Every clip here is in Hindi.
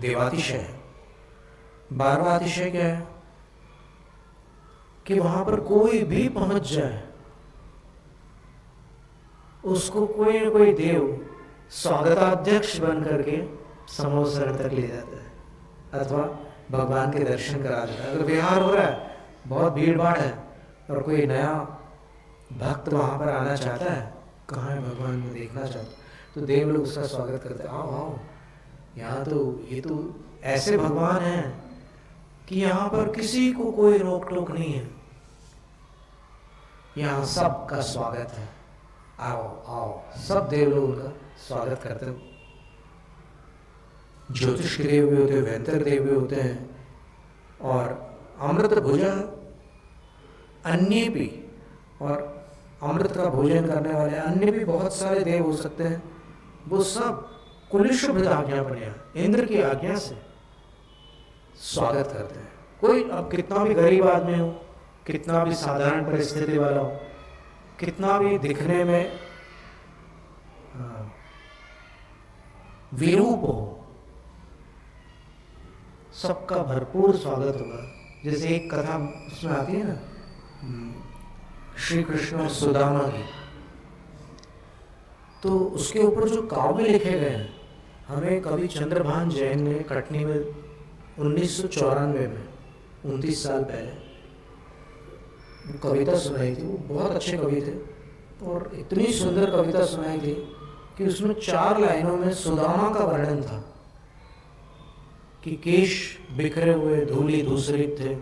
देवातिशय है। 12वां अतिशय क्या है कि वहां पर कोई भी पहुंच जाए उसको कोई न कोई देव स्वागताध्यक्ष बन करके समोसर तक ले जाता है अथवा भगवान के दर्शन करा देता है। अगर विहार हो रहा है, बहुत भीड़ भाड़ है और कोई नया भक्त वहां पर आना चाहता है, कहाँ है भगवान में देखना चाहता है, तो देव लोग उसका स्वागत करते हैं। आओ आओ, यहाँ तो ये तो ऐसे भगवान हैं कि यहाँ पर किसी को कोई रोक टोक नहीं है, यहाँ सबका स्वागत है, आओ आओ। सब देव लोग उनका स्वागत करते हैं। ज्योतिष के देव भी होते हैं, वैंतर देव भी होते हैं, और अमृत भुजा अन्य भी, और अमृत का भोजन करने वाले अन्य भी बहुत सारे देव हो सकते हैं। वो सब कुलशुभ आज्ञा पर, इंद्र की आज्ञा से स्वागत करते हैं। कोई अब कितना भी गरीब आदमी हो, कितना भी साधारण परिस्थिति वाला हो, कितना भी दिखने में विरूप हो, सबका भरपूर स्वागत होगा। जैसे एक कथा उसमें आती है ना, श्री कृष्ण और सुदामा की, तो उसके ऊपर जो काव्य लिखे गए हैं, हमें कवि चंद्रभान जैन ने कटनी में 1994 में, 29 साल पहले, वो कविता सुनाई थी। वो बहुत अच्छे कवि थे और इतनी सुंदर कविता सुनाई थी कि उसमें 4 लाइनों में सुदामा का वर्णन था कि केश बिखरे हुए धूली धूसरित थे,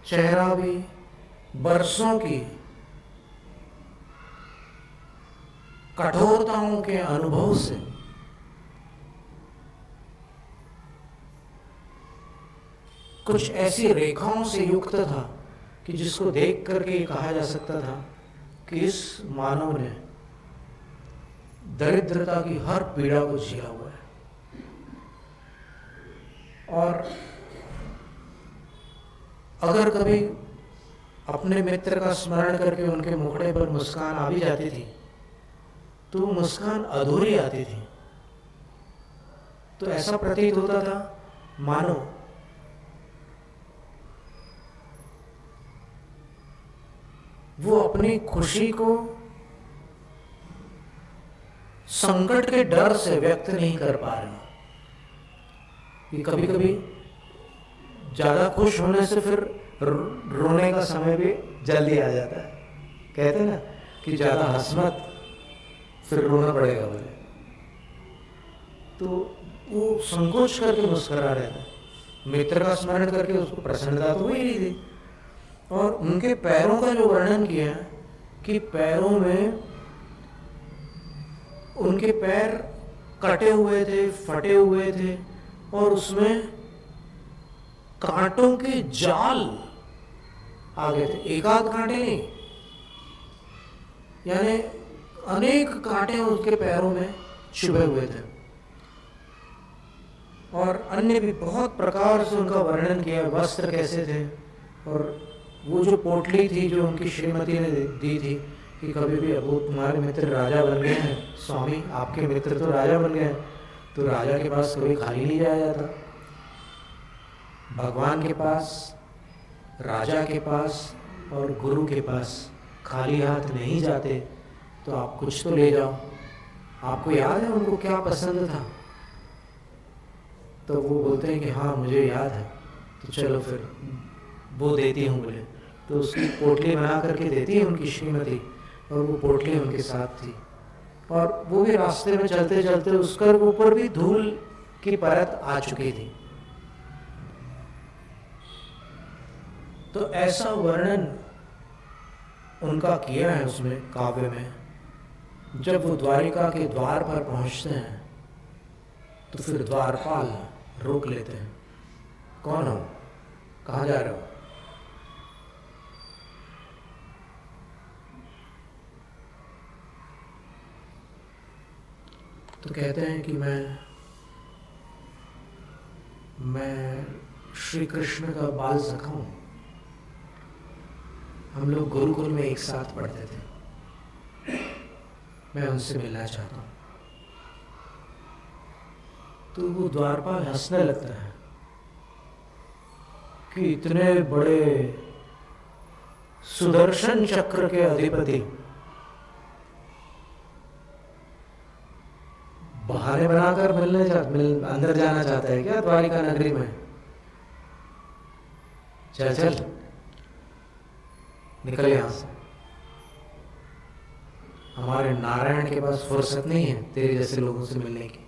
चेहरा भी बरसों की कठोरताओं के अनुभव से कुछ ऐसी रेखाओं से युक्त था कि जिसको देख करके कहा जा सकता था कि इस मानव ने दरिद्रता की हर पीड़ा को झेला हुआ है। और अगर कभी अपने मित्र का स्मरण करके उनके मुखड़े पर मुस्कान आ भी जाती थी, तो मुस्कान अधूरी आती थी। तो ऐसा प्रतीत होता था मानो वो अपनी खुशी को संकट के डर से व्यक्त नहीं कर पा रहे। कि कभी कभी ज्यादा खुश होने से फिर रोने का समय भी जल्दी आ जाता है। कहते हैं ना कि ज्यादा हंस मत, फिर रोना पड़ेगा बोले। तो वो संकोच करके मुस्कुरा रहे थे। मित्र का स्मरण करके उसको प्रसन्नता तो हुई नहीं थी। और उनके पैरों का जो वर्णन किया कि पैरों में उनके पैर कटे हुए थे, फटे हुए थे, और उसमें कांटों के जाल आ गए थे। एक आध कांटे नहीं, यानी अनेक कांटे उसके पैरों में चुभे हुए थे। और अन्य भी बहुत प्रकार से उनका वर्णन किया। वस्त्र कैसे थे, और वो जो पोटली थी जो उनकी श्रीमती ने दी थी कि कभी भी अब तुम्हारे मित्र राजा बन गए हैं, स्वामी आपके मित्र तो राजा बन गए हैं, तो राजा के पास कभी खाली नहीं जाया जाता। भगवान के पास, राजा के पास और गुरु के पास खाली हाथ नहीं जाते। तो आप कुछ तो ले जाओ। आपको याद है उनको क्या पसंद था? तो वो बोलते हैं कि हाँ मुझे याद है। तो चलो फिर वो देती हूँ बोले। तो उसकी पोटली बना करके देती है उनकी श्रीमती, और वो पोटली उनके साथ थी। और वो भी रास्ते में चलते चलते उसके ऊपर भी धूल की परत आ चुकी थी। तो ऐसा वर्णन उनका किया है उसमें काव्य में। जब वो द्वारिका के द्वार पर पहुंचते हैं तो फिर द्वारपाल रोक लेते हैं। कौन हो, कहाँ जा रहे हो? तो कहते हैं कि मैं श्री कृष्ण का बाल सखा हूं। हम लोग गुरुकुल में एक साथ पढ़ते थे। मैं उनसे मिलना चाहता हूं। तो वो द्वारपाल हंसने लगता है कि इतने बड़े सुदर्शन चक्र के अधिपति बहाने बनाकर अंदर जाना चाहता है क्या द्वारिका नगरी में? चल चल निकल यहां से, हमारे नारायण के पास फुर्सत नहीं है तेरे जैसे लोगों से मिलने की।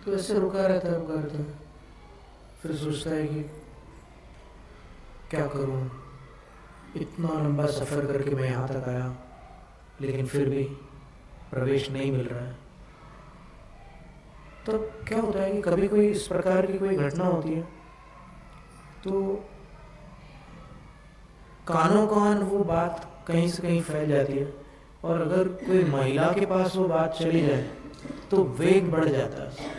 तो ऐसे रुका रहता है, फिर सोचता है कि क्या करूं, इतना लंबा सफर करके मैं यहाँ तक आया लेकिन फिर भी प्रवेश नहीं मिल रहा है। तो क्या होता है कि कभी कोई इस प्रकार की कोई घटना होती है तो कानों कान वो बात कहीं से कहीं फैल जाती है, और अगर कोई महिला के पास वो बात चली जाए तो वेग बढ़ जाता है।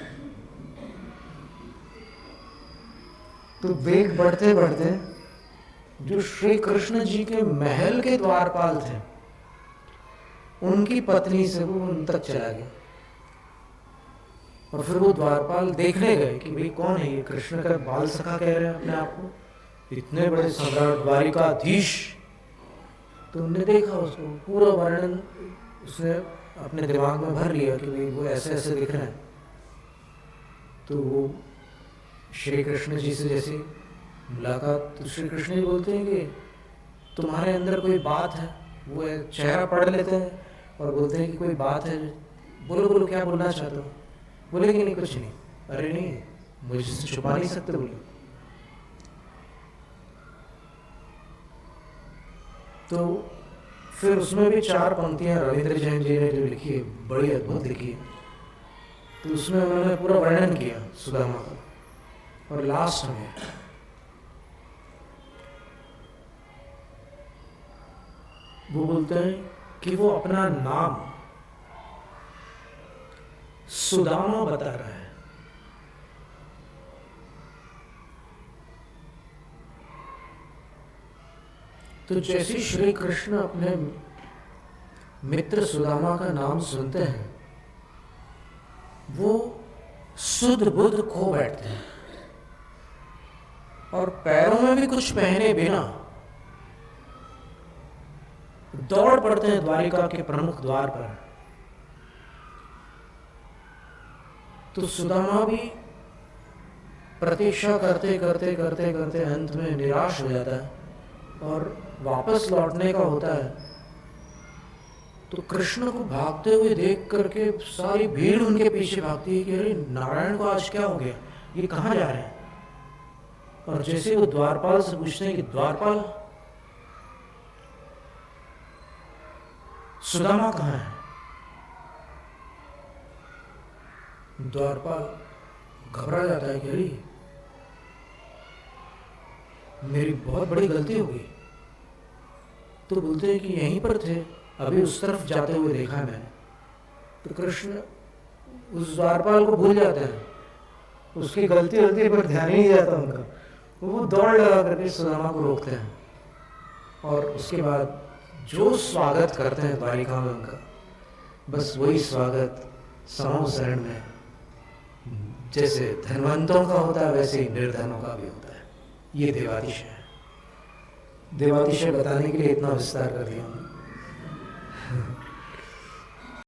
तो वेग बढ़ते बढ़ते जो श्री कृष्ण जी के महल के द्वारपाल थे उनकी पत्नी से वो उन तक चला गया, और फिर वो द्वारपाल देखने गए कि भाई कौन है ये, कृष्ण का बाल सखा कह रहे हैं अपने आप को, इतने बड़े सम्राट द्वारिकाधीश। तो उन्होंने देखा उसको, पूरा वर्णन उसने अपने दिमाग में भर लिया कि भाई वो ऐसे ऐसे दिख रहे हैं। तो वो श्री कृष्ण जी से जैसे मुलाकात, तो श्री कृष्ण जी बोलते हैं कि तुम्हारे अंदर कोई बात है। वो चेहरा पढ़ लेते हैं और बोलते हैं कि कोई बात है, बोलो बोलो क्या बोलना चाहते हो। बोले कि नहीं कुछ नहीं। अरे नहीं, मुझसे छुपा नहीं सकते। बोले तो फिर उसमें भी 4 पंक्तियां रविंद्र जैन जी ने जो लिखी है, बड़ी अद्भुत लिखी है। तो उसमें उन्होंने पूरा वर्णन किया सुदामा का, और लास्ट में वो बोलते हैं कि वो अपना नाम सुदामा बता रहा है। तो जैसे श्री कृष्ण अपने मित्र सुदामा का नाम सुनते हैं वो सुध बुध खो बैठते हैं, और पैरों में भी कुछ पहने बिना दौड़ पड़ते हैं द्वारिका के प्रमुख द्वार पर। तो सुदामा भी प्रतीक्षा करते करते करते करते अंत में निराश हो जाता है और वापस लौटने का होता है। तो कृष्ण को भागते हुए देख करके सारी भीड़ उनके पीछे भागती है कि अरे नारायण को आज क्या हो गया, ये कहाँ जा रहे हैं। और जैसे वो द्वारपाल से पूछते हैं कि द्वारपाल सुदामा कहाँ है। द्वारपाल घबरा जाता है कि अरे मेरी बहुत बड़ी गलती हो गई। तो बोलते हैं कि यहीं पर थे, अभी उस तरफ जाते हुए देखा है मैंने। तो कृष्ण उस द्वारपाल को भूल जाते हैं, उसकी गलती पर ध्यान ही नहीं जाता उनका। वो दौड़ लगा करके सुदामा को रोकते हैं, और उसके बाद जो स्वागत करते हैं द्वारिका में उनका, बस वही स्वागत समूह शरण में जैसे धनवंतों का होता है वैसे ही निर्धनों का भी होता है। ये देवातिश है। देवातिश बताने के लिए इतना विस्तार कर दिया।